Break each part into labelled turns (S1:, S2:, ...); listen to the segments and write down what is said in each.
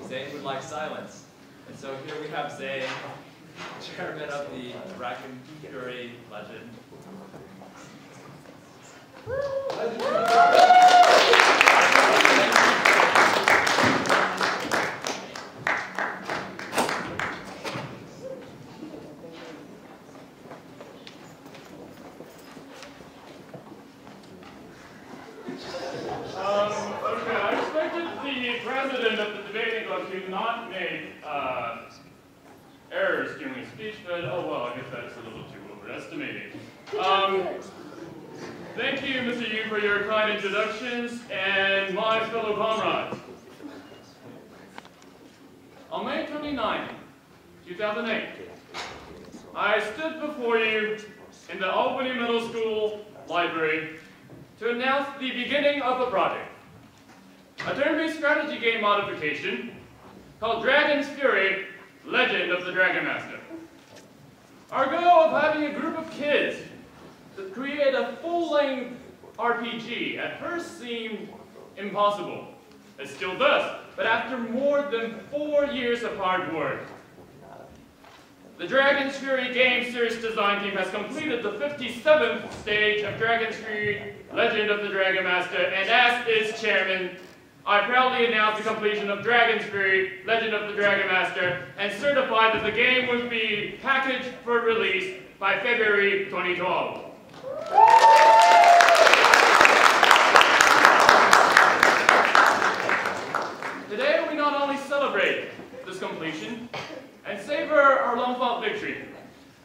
S1: Zane would like silence. And so here we have Zane, chairman of the Dragon Fury Legend.
S2: Okay, I expected the president of the debating club to not make errors during his speech, but oh well, I guess that's a little too overestimating. Thank you, Mr. Yu, for your kind introductions, and my fellow comrades. On May 29, 2008, I stood before you in the Albany Middle School library to announce the beginning of a project, a turn-based strategy game modification called Dragon's Fury, Legend of the Dragon Master. Our goal of having a group of kids to create a full-length RPG at first seemed impossible. It still does, but after more than 4 years of hard work, the Dragon's Fury game series design team has completed the 57th stage of Dragon's Fury Legend of the Dragon Master, and as its chairman, I proudly announce the completion of Dragon's Fury Legend of the Dragon Master and certify that the game will be packaged for release by February 2012. Today we not only celebrate this completion and savor our long-fought victory,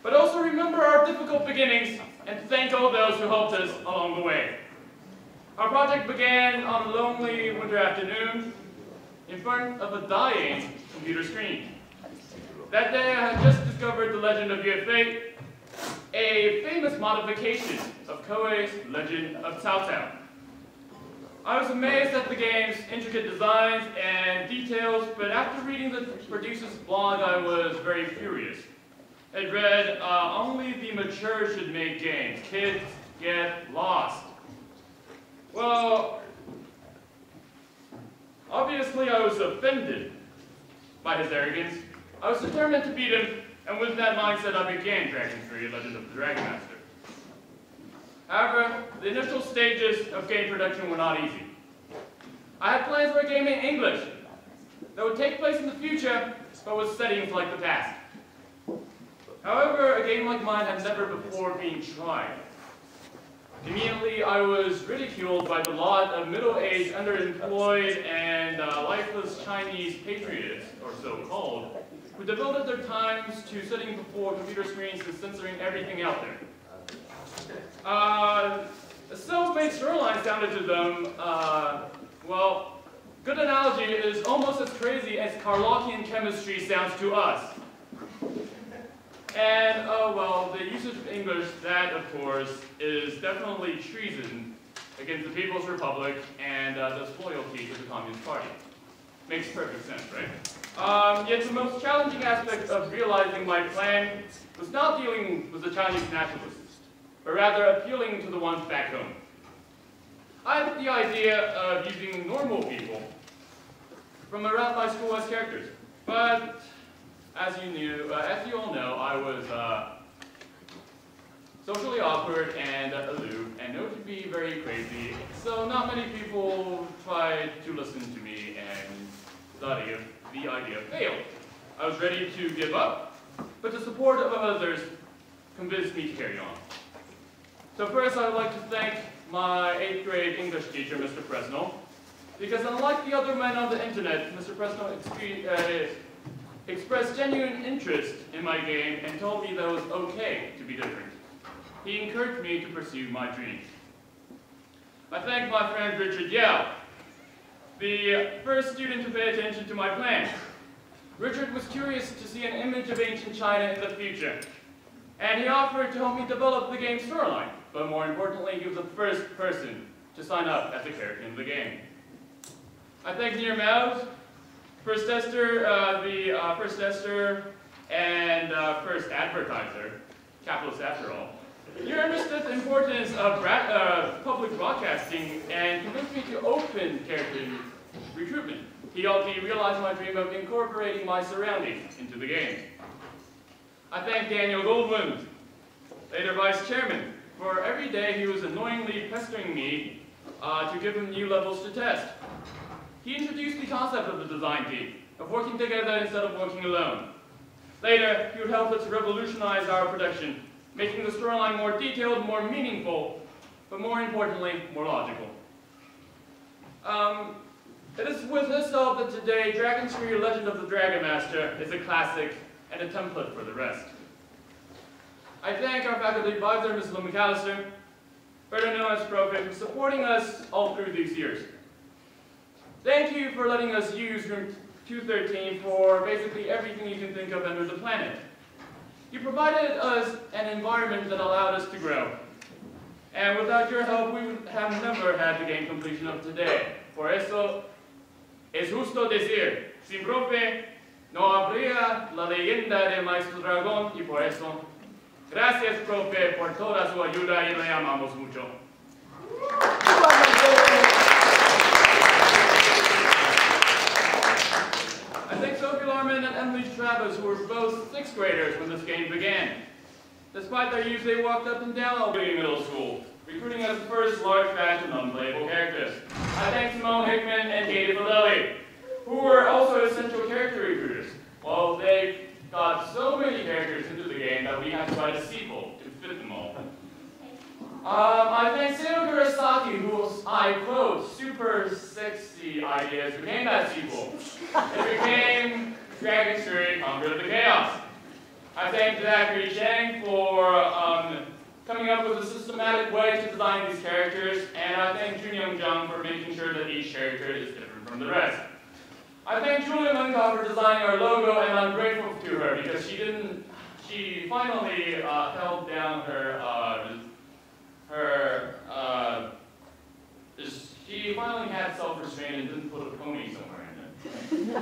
S2: but also remember our difficult beginnings and thank all those who helped us along the way. Our project began on a lonely winter afternoon in front of a dying computer screen. That day I had just discovered the Legend of UFA, a famous modification of Koei's Legend of Cao Cao. I was amazed at the game's intricate designs and details, but after reading the producer's blog, I was very furious. It read, only the mature should make games. Kids get lost. Well, obviously I was offended by his arrogance. I was determined to beat him, and with that mindset I began Dragon's Fury Legend of the Dragon Master. However, the initial stages of game production were not easy. I had plans for a game in English that would take place in the future, but with settings like the past. However, a game like mine had never before been tried. Immediately, I was ridiculed by the lot of middle-aged, underemployed, and lifeless Chinese patriots, or so-called, who devoted their times to sitting before computer screens and censoring everything out there. A self-made storyline sounded to them, well, good analogy is almost as crazy as Carlockian chemistry sounds to us. And, oh well, the usage of English, that, of course, is definitely treason against the People's Republic and thus loyalty to the Communist Party. Makes perfect sense, right? Yet the most challenging aspect of realizing my plan was not dealing with the Chinese nationalists, but rather appealing to the ones back home. I had the idea of using normal people from around my school as characters, but as you all know, I was socially awkward and aloof and known to be very crazy, so not many people tried to listen to me, and the idea failed. I was ready to give up, but the support of others convinced me to carry on. So first, I would like to thank my 8th grade English teacher, Mr. Presnell, because unlike the other men on the internet, Mr. Presnell expressed genuine interest in my game and told me that it was okay to be different. He encouraged me to pursue my dreams. I thank my friend Richard Yao, the first student to pay attention to my plan. Richard was curious to see an image of ancient China in the future, and he offered to help me develop the game's storyline, but more importantly, he was the first person to sign up as a character in the game. I thank Near Mouse, first tester, first tester, and first advertiser, capitalist after all. You understood the importance of public broadcasting and convinced me to open character recruitment. he helped me realize my dream of incorporating my surroundings into the game. I thank Daniel Goldman, later vice chairman, for every day he was annoyingly pestering me to give him new levels to test. He introduced the concept of the design team, of working together instead of working alone. Later, he would help us revolutionize our production, making the storyline more detailed, more meaningful, but more importantly, more logical. It is with this help that today, Dragon's Fury Legend of the Dragon Master is a classic and a template for the rest. I thank our faculty advisor, Ms. Lou McAllister, better known as Prof, for supporting us all through these years. Thank you for letting us use room 213 for basically everything you can think of under the planet. You provided us an environment that allowed us to grow. And without your help, we would have never had the game completion of today. Por eso, es justo decir, sin profe, no habría la leyenda del Maestro Dragón, y por eso, gracias, profe, por toda su ayuda y le amamos mucho. I thank Sophie Lorman and Emily Travis, who were both 6th graders when this game began. Despite their youth, they walked up and down Albany Middle School, recruiting us the first large batch of unplayable characters. I thank Simone Hickman and Katie Fidelli, who were also essential character recruiters. Well, they got so many characters into the game that we had to write a sequel to fit them all. I thank Seo Kurosaki, whose, I quote, super sexy ideas became that sequel. It became Dragon's Fury Conquer of the Chaos. I thank Zachary Chang for coming up with a systematic way to design these characters, and I thank Junyoung Jung for making sure that each character is different from the rest. I thank Julia Munkoff for designing our logo, and I'm grateful to her because she finally held down she finally had self-restraint and didn't put a pony somewhere in it.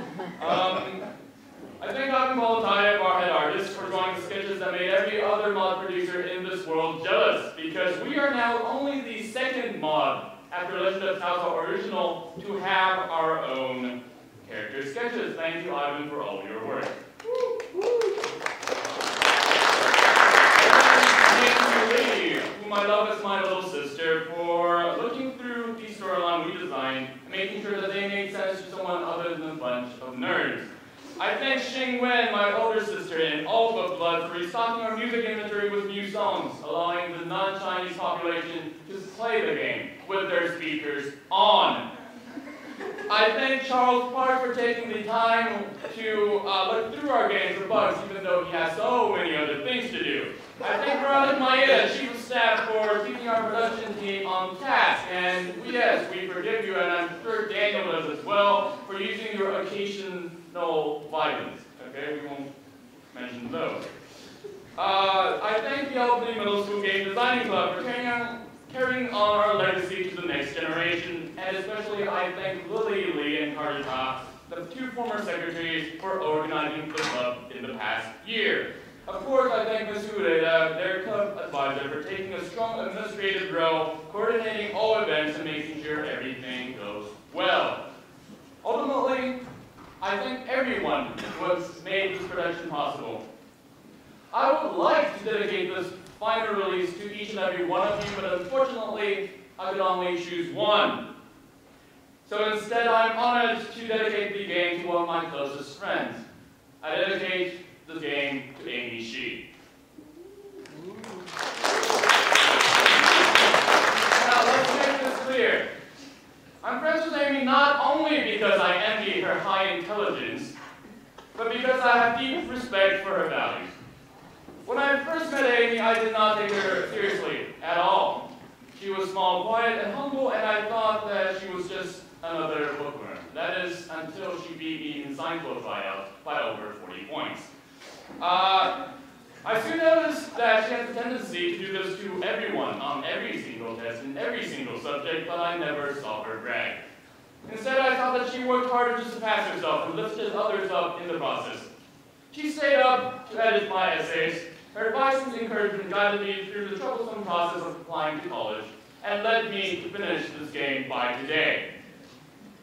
S2: I thank Akim Bolatayev, our head artist, for drawing the sketches that made every other mod producer in this world jealous, because we are now only the 2nd mod after Legend of Cao Cao Original to have our own character sketches. Thank you, Ivan, for all your work. Whom I love as my little sister, for looking through the storyline we designed and making sure that they made sense to someone other than a bunch of nerds. I thank Xing Wen, my older sister, and all but Blood for restocking our music inventory with new songs, allowing the non-Chinese population to play the game with their speakers on. I thank Charles Park for taking the time to look through our game for bugs, even though he has so many other things to do. I thank Veronica Maeda, Chief of Staff, for keeping our production team on task. And yes, we forgive you, and I'm sure Daniel does as well, for using your occasional vitamins. Okay, we won't mention those. I thank the Albany Middle School Game Designing Club for carrying on our legacy to the next generation, and especially I thank Lily Lee and Carter Ta, the 2 former secretaries, for organizing the club in the past year. Of course, I thank Ms. Ureda, their club advisor, for taking a strong administrative role, coordinating all events and making sure everything goes well. Ultimately, I thank everyone who has made this production possible. I would like to dedicate this final release to each and every one of you, but unfortunately, I could only choose one. So instead, I'm honored to dedicate the game to one of my closest friends. I dedicate the game to Amy Xie. Now, let's make this clear. I'm friends with Amy not only because I envy her high intelligence, but because I have deep respect for her values. When I first met Amy, I did not take her seriously at all. She was small, quiet, and humble, and I thought that she was just another bookworm. That is, until she beat me in science tryout by over 40 points. I soon noticed that she has a tendency to do this to everyone on every single test in every single subject, but I never saw her brag. Instead, I thought that she worked harder just to pass herself and lifted others up in the process. She stayed up to edit my essays. Her advice and encouragement guided me through the troublesome process of applying to college and led me to finish this game by today.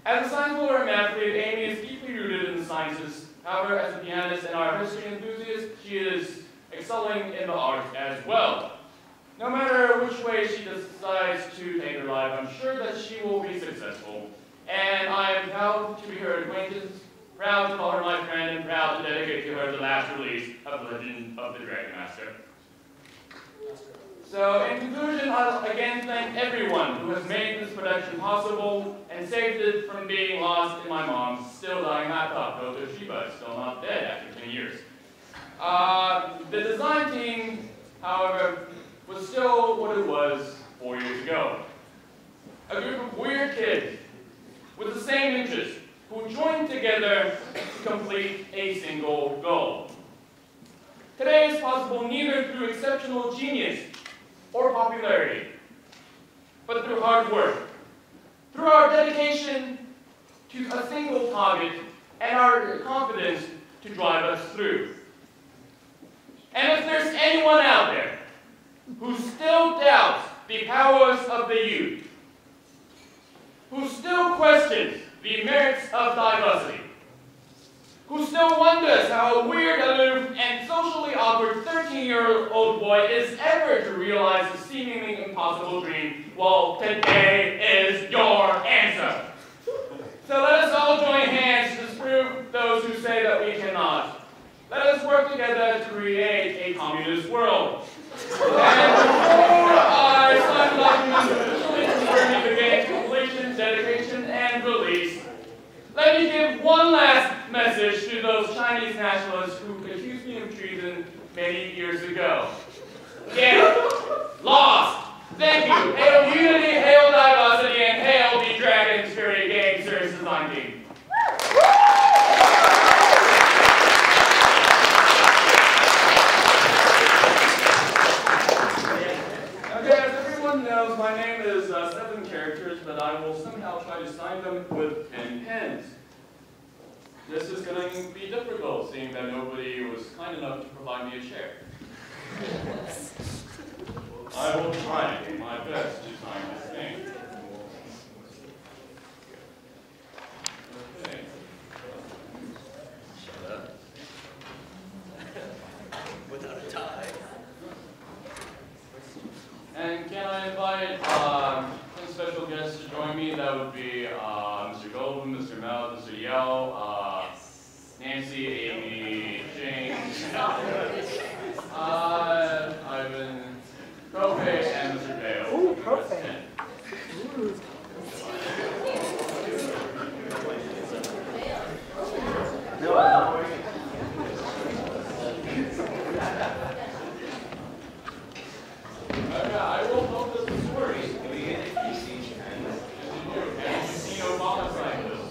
S2: As a science lawyer and athlete, Amy is deeply rooted in the sciences. However, as a pianist and art history enthusiast, she is excelling in the arts as well. No matter which way she decides to take her life, I'm sure that she will be successful. And I am proud to be her acquaintance, proud to call her my friend, and proud to dedicate to her the last release of Legend of the Dragon Master. So, in conclusion, I'll again thank everyone who has made this production possible and saved it from being lost in my mom's still dying laptop, though Toshiba is still not dead after 10 years. The design team, however, was still what it was 4 years ago. A group of weird kids with the same interests who joined together to complete a single goal. Today is possible neither through exceptional genius or popularity, but through hard work, through our dedication to a single target and our confidence to drive us through. And if there's anyone out there who still doubts the powers of the youth, who still questions the merits of diversity, who still wonders how a weird, aloof, and socially awkward 13-year-old boy is ever to realize a seemingly impossible dream, well, today is your answer. So let us all join hands to disprove those who say that we cannot. Let us work together to create a communist world. And before I sign the document officially confirming the game's completion, dedication, and release, let me give one last message to those Chinese nationalists who accused me of treason many years ago. Get lost! Thank you! Hail unity, hail diversity, and hail the Dragon Spirit Game Series Design Team. Knows my name is 7 characters, but I will somehow try to sign them with 10 pens. This is going to be difficult, seeing that nobody was kind enough to provide me a chair. I will try my best to sign this thing. Okay. Shut up. Without a tie. And can I invite some special guests to join me? That would be Mr. Goldman, Mr. Mel, Mr. Yao, Nancy, Amy, James, Ivan, Profe, and Mr. Bale.
S3: Ooh, Profe.
S2: I will hold this story. Can we get a usage pen? Have you seen Obama sign this?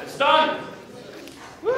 S2: It's done! Woo!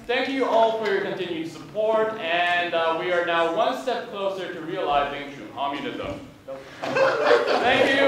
S2: Thank you all for your continued support, and we are now one step closer to realizing true communism. Thank you.